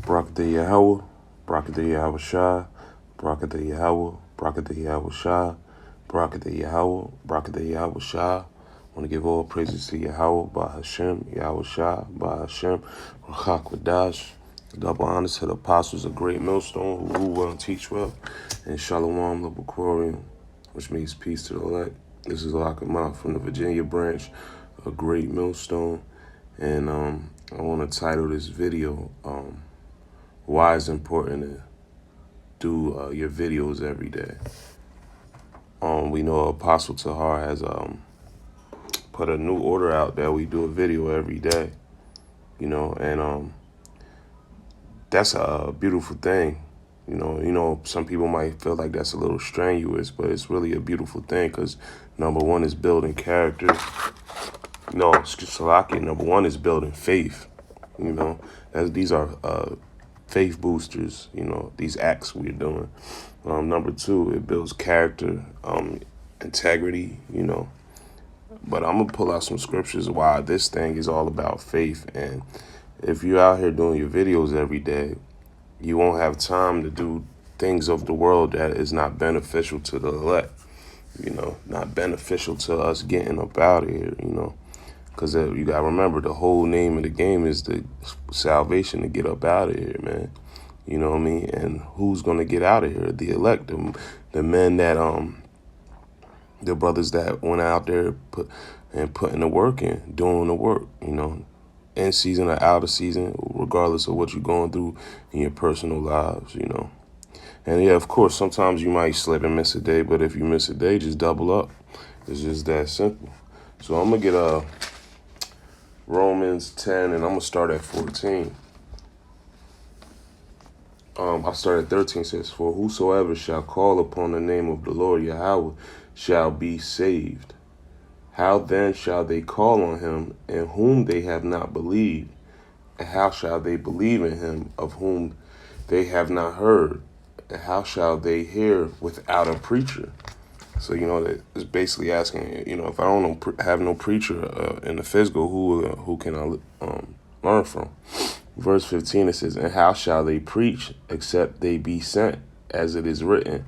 Barakatah Yahweh, Barakatah Yahweh Shah, Barakatah Yahweh, Barakatah Yahweh Shah, Barakatah Yahweh, Barakatah Yahweh Shah. I want to give all praises to Yahweh, by Hashem, Yahweh Shah, by Hashem, Rachak Wadash. Double honors to the apostles of Great Millstone who rule well and teach well, and Shalom Labakorian, which means peace to the elect. This is Lakamah from the Virginia branch of Great Millstone, and I want to title this video, why it's important to do your videos every day. We know Apostle Tahar has put a new order out that we do a video every day, and that's a beautiful thing. Some people might feel like that's a little strenuous, but it's really a beautiful thing because number one is building character. Number one is building faith. These are faith boosters, these acts we're doing. Number two, it builds character, integrity, But I'm going to pull out some scriptures why this thing is all about faith. And if you're out here doing your videos every day, you won't have time to do things of the world that is not beneficial to the elect, not beneficial to us getting up out of here, Because you got to remember, the whole name of the game is the salvation to get up out of here, man. You know what I mean? And who's going to get out of here? The elect, the men that, the brothers that went out there putting the work in, doing the work, in season or out of season, regardless of what you're going through in your personal lives, And yeah, of course, sometimes you might slip and miss a day, but if you miss a day, just double up. It's just that simple. So I'm going to get Romans 10, and I'm going to start at 14. I started at 13, says, "For whosoever shall call upon the name of the Lord Yahweh shall be saved. How then shall they call on him in whom they have not believed? And how shall they believe in him of whom they have not heard? And how shall they hear without a preacher?" So, it's basically asking, if I don't have no preacher in the physical, who can I learn from? Verse 15, it says, "And how shall they preach except they be sent? As it is written,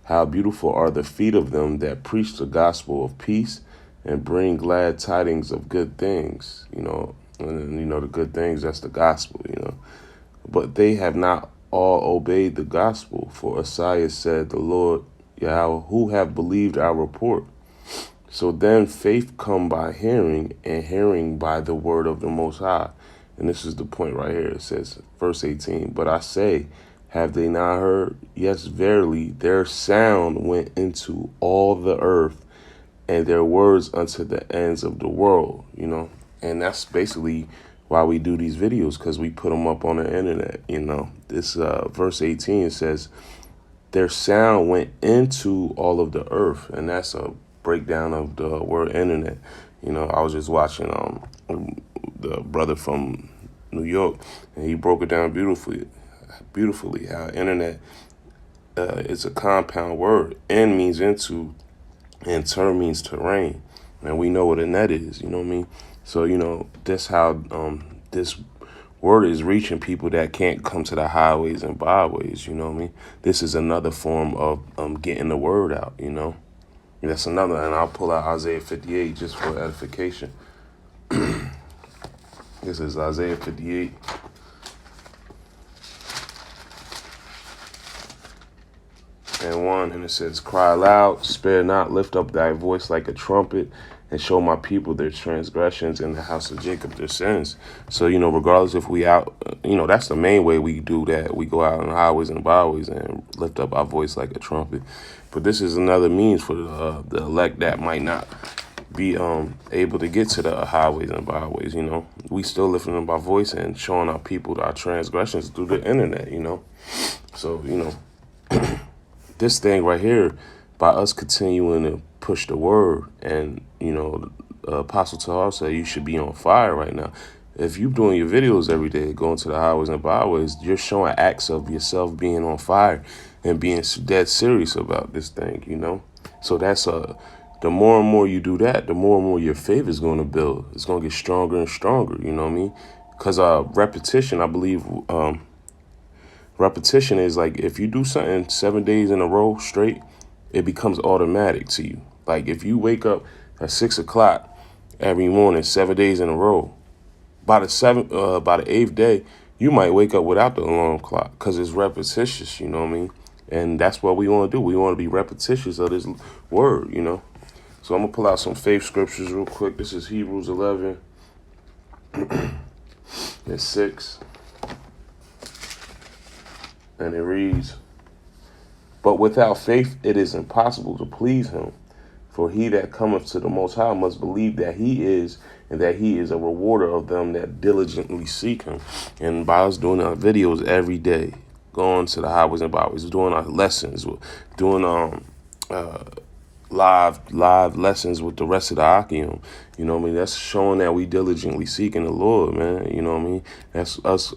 how beautiful are the feet of them that preach the gospel of peace and bring glad tidings of good things." And the good things, that's the gospel, "But they have not all obeyed the gospel. For Isaiah said, the Lord Yahweh, who have believed our report? So then faith come by hearing, and hearing by the word of the Most High." And this is the point right here. It says, verse 18, "But I say, have they not heard? Yes, verily, their sound went into all the earth, and their words unto the ends of the world," And that's basically why we do these videos, because we put them up on the internet, This verse 18 says, their sound went into all of the earth, and that's a breakdown of the word internet. I was just watching the brother from New York, and he broke it down beautifully how internet is a compound word. In means into, and ter means terrain, and we know what a net is. You know what I mean? So that's how this word is reaching people that can't come to the highways and byways. You know what I mean? This is another form of getting the word out. That's another, and I'll pull out Isaiah 58 just for edification. This is Isaiah 58. And 1, and it says, "Cry loud, spare not, lift up thy voice like a trumpet, and show my people their transgressions, and the house of Jacob their sins." So, regardless if we out, that's the main way we do that. We go out on the highways and byways and lift up our voice like a trumpet. But this is another means for the elect that might not be able to get to the highways and byways. We still lifting up our voice and showing our people our transgressions through the internet. So this thing right here, by us continuing to push the word, and Apostle Tahar said you should be on fire right now. If you're doing your videos every day, going to the highways and byways, you're showing acts of yourself being on fire and being dead serious about this thing. So that's the more and more you do that, the more and more your faith is going to build. It's going to get stronger and stronger. You know what I mean? Because repetition, I believe, Repetition is like if you do something 7 days in a row straight, it becomes automatic to you. Like if you wake up at 6 o'clock every morning, 7 days in a row, by the eighth day, you might wake up without the alarm clock because it's repetitious. You know what I mean? And that's what we want to do. We want to be repetitious of this word. You know. So I'm gonna pull out some faith scriptures real quick. This is Hebrews 11 and 6, and it reads, "But without faith it is impossible to please him. For he that cometh to the Most High must believe that he is, and that he is a rewarder of them that diligently seek him." And by us doing our videos every day, going to the highways and byways, doing our lessons, doing live lessons with the rest of the Akim, you know what I mean? That's showing that we diligently seeking the Lord, man. You know what I mean? That's us,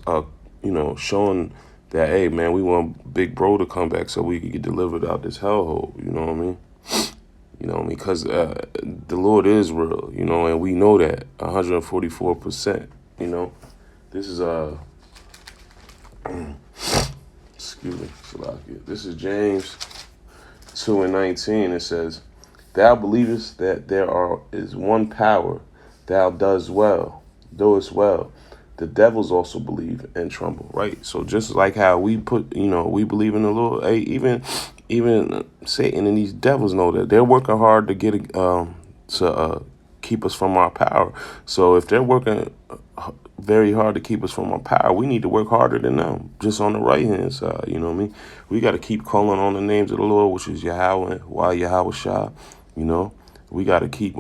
showing that, hey, man, we want Big Bro to come back so we can get delivered out this hellhole. You know what I mean? You know, because the Lord is real, you know, and we know that 144%, you know. This is, excuse me, Salakia. This is James 2:19. It says, "Thou believest that is one power, thou doest well. The devils also believe and tremble," right? So just like how we we believe in the Lord, hey, even Satan and these devils know that they're working hard to to keep us from our power. So if they're working very hard to keep us from our power, we need to work harder than them, just on the right hand side. You know what I mean? We got to keep calling on the names of the Lord, which is Yahweh, Yahweh Shah. You know, we got to keep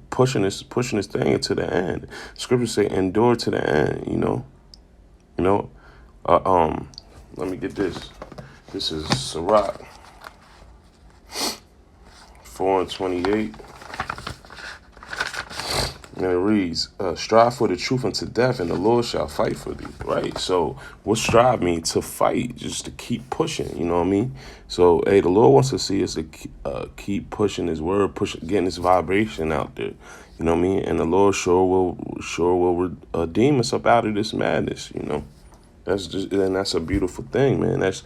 pushing this thing into the end. Scriptures say, "Endure to the end." Let me get this. This is Sirach 4:28. And it reads, "Strive for the truth unto death, and the Lord shall fight for thee." Right? So what strive means? To fight, just to keep pushing. You know what I mean? So, hey, the Lord wants to see us to keep pushing his word, getting this vibration out there. You know what I mean? And the Lord sure will redeem us up out of this madness. You know, that's a beautiful thing, man. That's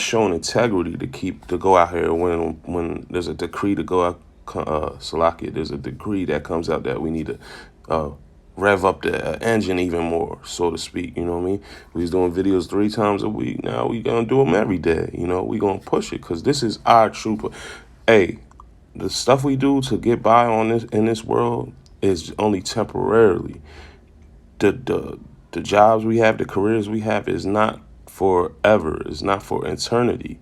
showing integrity to go out here when there's a decree to go out. Salakia, there's a decree that comes out that we need to rev up the engine even more, so to speak. You know what I mean? We was doing videos 3 times a week. Now we gonna do them every day. You know, we gonna push it because this is our trooper. Hey, the stuff we do to get by in this world is only temporarily. The jobs we have, the careers we have, is not forever. It's not for eternity.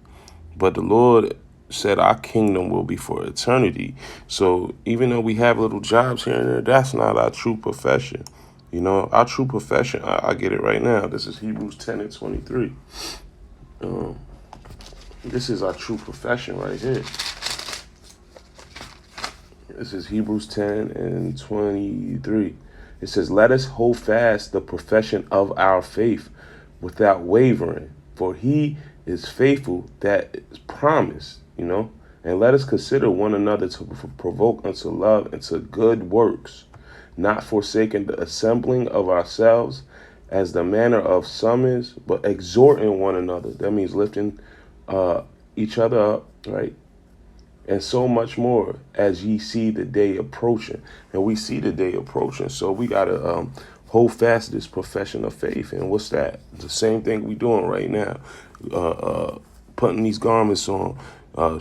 But the Lord said our kingdom will be for eternity. So even though we have little jobs here and there, that's not our true profession. You know, our true profession, I get it right now. This is Hebrews 10:23. This is our true profession right here. This is Hebrews 10:23. It says, "Let us hold fast the profession of our faith without wavering, for he is faithful that is promised," you know, "and let us consider one another to provoke unto love and to good works, not forsaking the assembling of ourselves as the manner of some is, but exhorting one another." That means lifting each other up, right? "And so much more as ye see the day approaching." And we see the day approaching, so we got to hold fast this profession of faith. And what's that? The same thing we doing right now. Putting these garments on,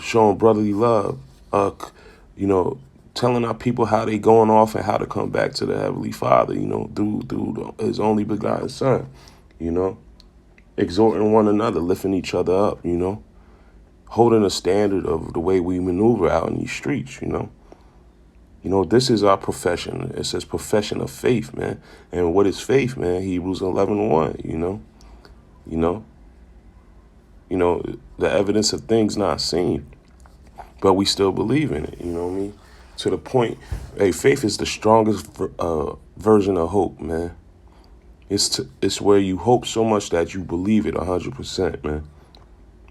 showing brotherly love, telling our people how they going off and how to come back to the Heavenly Father, through his only begotten Son, exhorting one another, lifting each other up, holding a standard of the way we maneuver out in these streets, this is our profession. It says profession of faith, man. And what is faith, man? Hebrews 11:1, the evidence of things not seen, but we still believe in it, you know what I mean? To the point, hey, faith is the strongest version of hope, man. It's where you hope so much that you believe it 100%, man.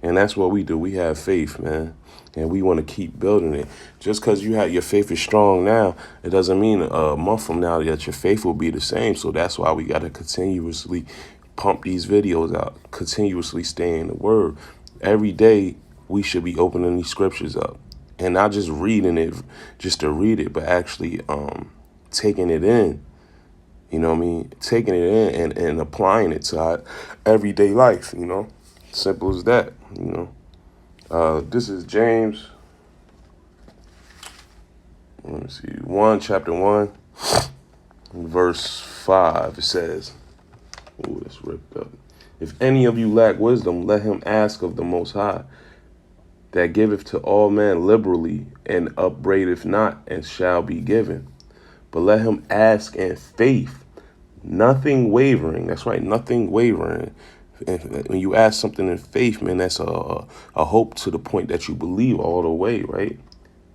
And that's what we do. We have faith, man, and we want to keep building it. Just because your faith is strong now, it doesn't mean a month from now that your faith will be the same. So that's why we got to continuously pump these videos out, continuously stay in the word. Every day we should be opening these scriptures up and not just reading it just to read it, but actually taking it in. You know what I mean? Taking it in and applying it to our everyday life, you know? Simple as that, you know? This is James, let me see, chapter 1, verse 5. It says, ooh, that's ripped up. If any of you lack wisdom, let him ask of the Most High, that giveth to all men liberally, and upbraideth not, and shall be given. But let him ask in faith, nothing wavering. That's right, nothing wavering. And when you ask something in faith, man, that's a hope to the point that you believe all the way, right?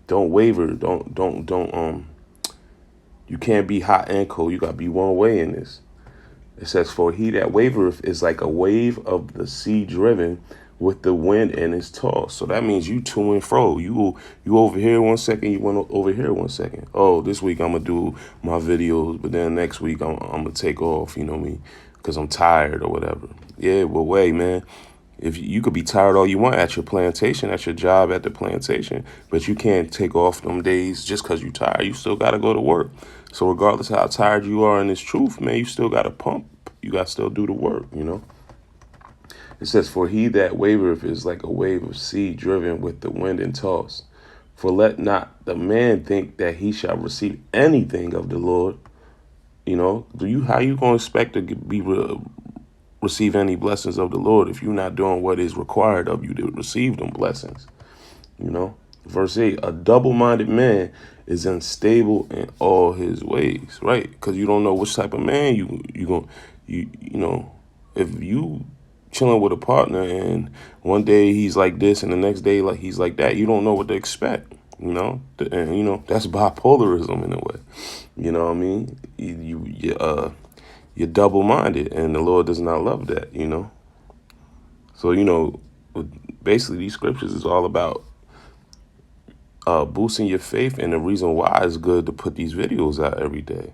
Don't waver. Don't. You can't be hot and cold. You gotta be one way in this. It says, "For he that wavereth is like a wave of the sea driven with the wind and is tossed." So that means you to and fro. You over here 1 second, you went over here 1 second. Oh, this week I'm gonna do my videos, but then next week I'm gonna take off. You know what I mean? Because I'm tired or whatever. Yeah, but wait, man. If you could be tired all you want at your plantation, at your job at the plantation, but you can't take off them days just because you're tired. You still got to go to work. So regardless of how tired you are in this truth, man, you still got to pump. You got to still do the work, you know. It says, "For he that wavereth is like a wave of sea driven with the wind and tossed. For let not the man think that he shall receive anything of the Lord." You know, how you going to expect to receive any blessings of the Lord if you're not doing what is required of you to receive them blessings? You know, verse 8, "A double-minded man is unstable in all his ways," right? Because you don't know which type of man you know, if you chilling with a partner and one day he's like this and the next day like he's like that, you don't know what to expect. You know, and you know that's bipolarism in a way. You know what I mean? You're double-minded, and the Lord does not love that, you know? So, you know, basically these scriptures is all about boosting your faith, and the reason why it's good to put these videos out every day.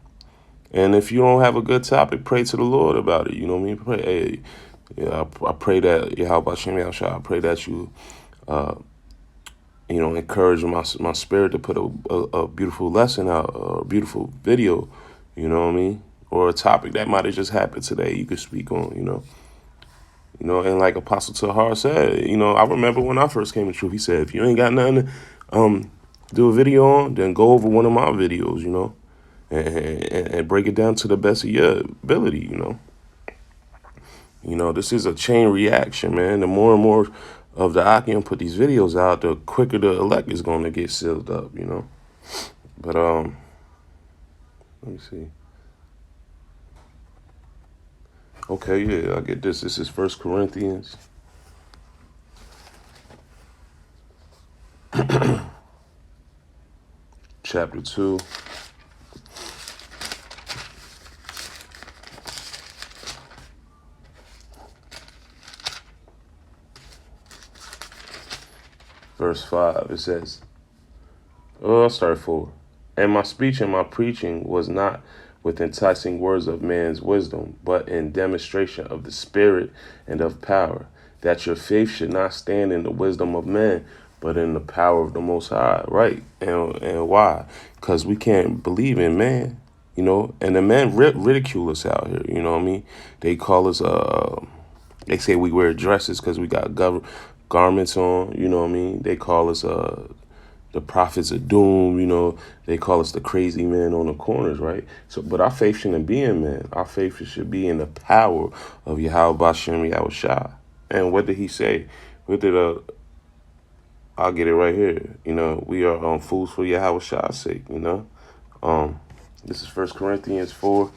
And if you don't have a good topic, pray to the Lord about it, you know what I mean? Pray, hey, yeah, I pray that, Yahweh Shem Yahushua, I pray that you, you know, encourage my spirit to put a beautiful lesson out, a beautiful video, you know what I mean? Or a topic that might have just happened today you could speak on, you know. You know, and like Apostle Tahar said, you know, I remember when I first came to truth, he said, if you ain't got nothing to do a video on, then go over one of my videos, you know, and break it down to the best of your ability, you know. You know, this is a chain reaction, man. The more and more of the Akim put these videos out, the quicker the elect is going to get sealed up, you know. But, let me see. Okay, yeah, I get this. This is 1 Corinthians. Chapter 2. Verse 5, it says, I'll start 4. "And my speech and my preaching was not with enticing words of man's wisdom, but in demonstration of the Spirit and of power, that your faith should not stand in the wisdom of man, but in the power of the Most High." Right? And why? Because we can't believe in man, you know, and the men ridicule us out here, you know what I mean? They call us, they say we wear dresses because we got garments on, you know what I mean? They call us the prophets of doom, you know. They call us the crazy men on the corners, right? So, but our faith shouldn't be in man. Our faith should be in the power of Yahweh Bashem Yahushua. And what did he say? What did I'll get it right here. You know, we are fools for Yahushua's sake, you know. This is 1 Corinthians 4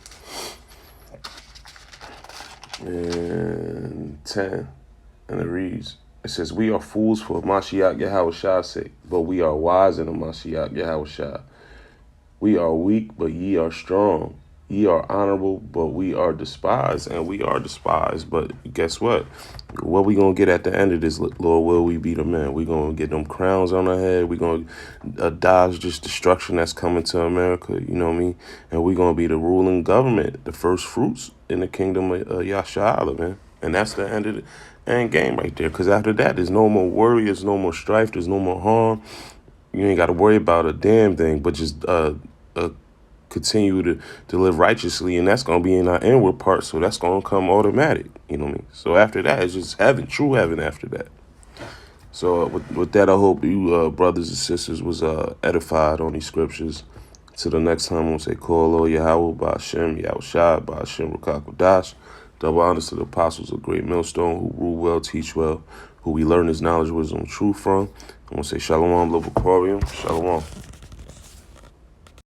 and 10, and it reads, it says, "We are fools for Mashiach Yahushua's sake, but we are wise in the Mashiach Yahushua. We are weak, but ye are strong. Ye are honorable, but we are despised, and we are despised. But guess what? What we gonna get at the end of this, Lord? Will we be the men? We gonna get them crowns on our head. We gonna dodge this destruction that's coming to America. You know what I mean? And we gonna be the ruling government, the first fruits in the kingdom of Yasha'Allah, man. And that's the end of the end game right there. Because after that, there's no more worry. There's no more strife. There's no more harm. You ain't got to worry about a damn thing, but just continue to live righteously, and that's going to be in our inward part, so that's going to come automatic, you know what I mean? So after that, it's just heaven, true heaven after that. So with that, I hope you brothers and sisters was edified on these scriptures. Till the next time, I'm going to say, Call Lord Yahweh, Ba'ashem, Yahushua, Ba'ashem, Rakakwadash. Double honors to the apostles of Great Millstone who rule well, teach well, who we learn his knowledge, wisdom, and truth from. I'm going to say Shalom, Love, Aquarium, Shalom.